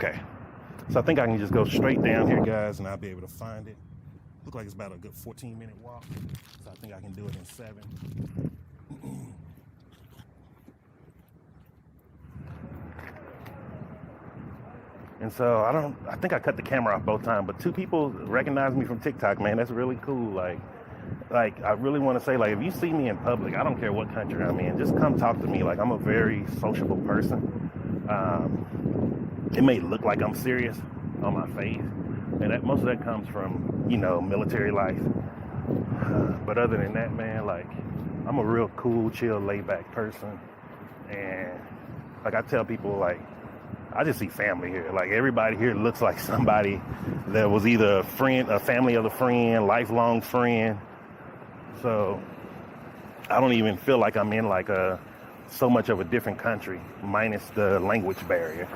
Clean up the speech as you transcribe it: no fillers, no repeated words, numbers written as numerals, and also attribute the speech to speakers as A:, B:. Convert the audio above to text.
A: Okay, so I think I can just go straight down here, guys, and I'll be able to find it. Look like it's about a good 14-minute walk, so I think I can do it in 7. And so I think I cut the camera off both times, but 2 people recognize me from TikTok, man. That's really cool. Like I really want to say, like, if you see me in public, I don't care what country I'm in, just come talk to me. Like, I'm a very sociable person. It may look like I'm serious on my face, and most of that comes from, military life. But other than that, man, like, I'm a real cool, chill, laid back person. And like I tell people, like, I just see family here. Like, everybody here looks like somebody that was either a friend, a family of a friend, lifelong friend. So I don't even feel like I'm in like so much of a different country, minus the language barrier.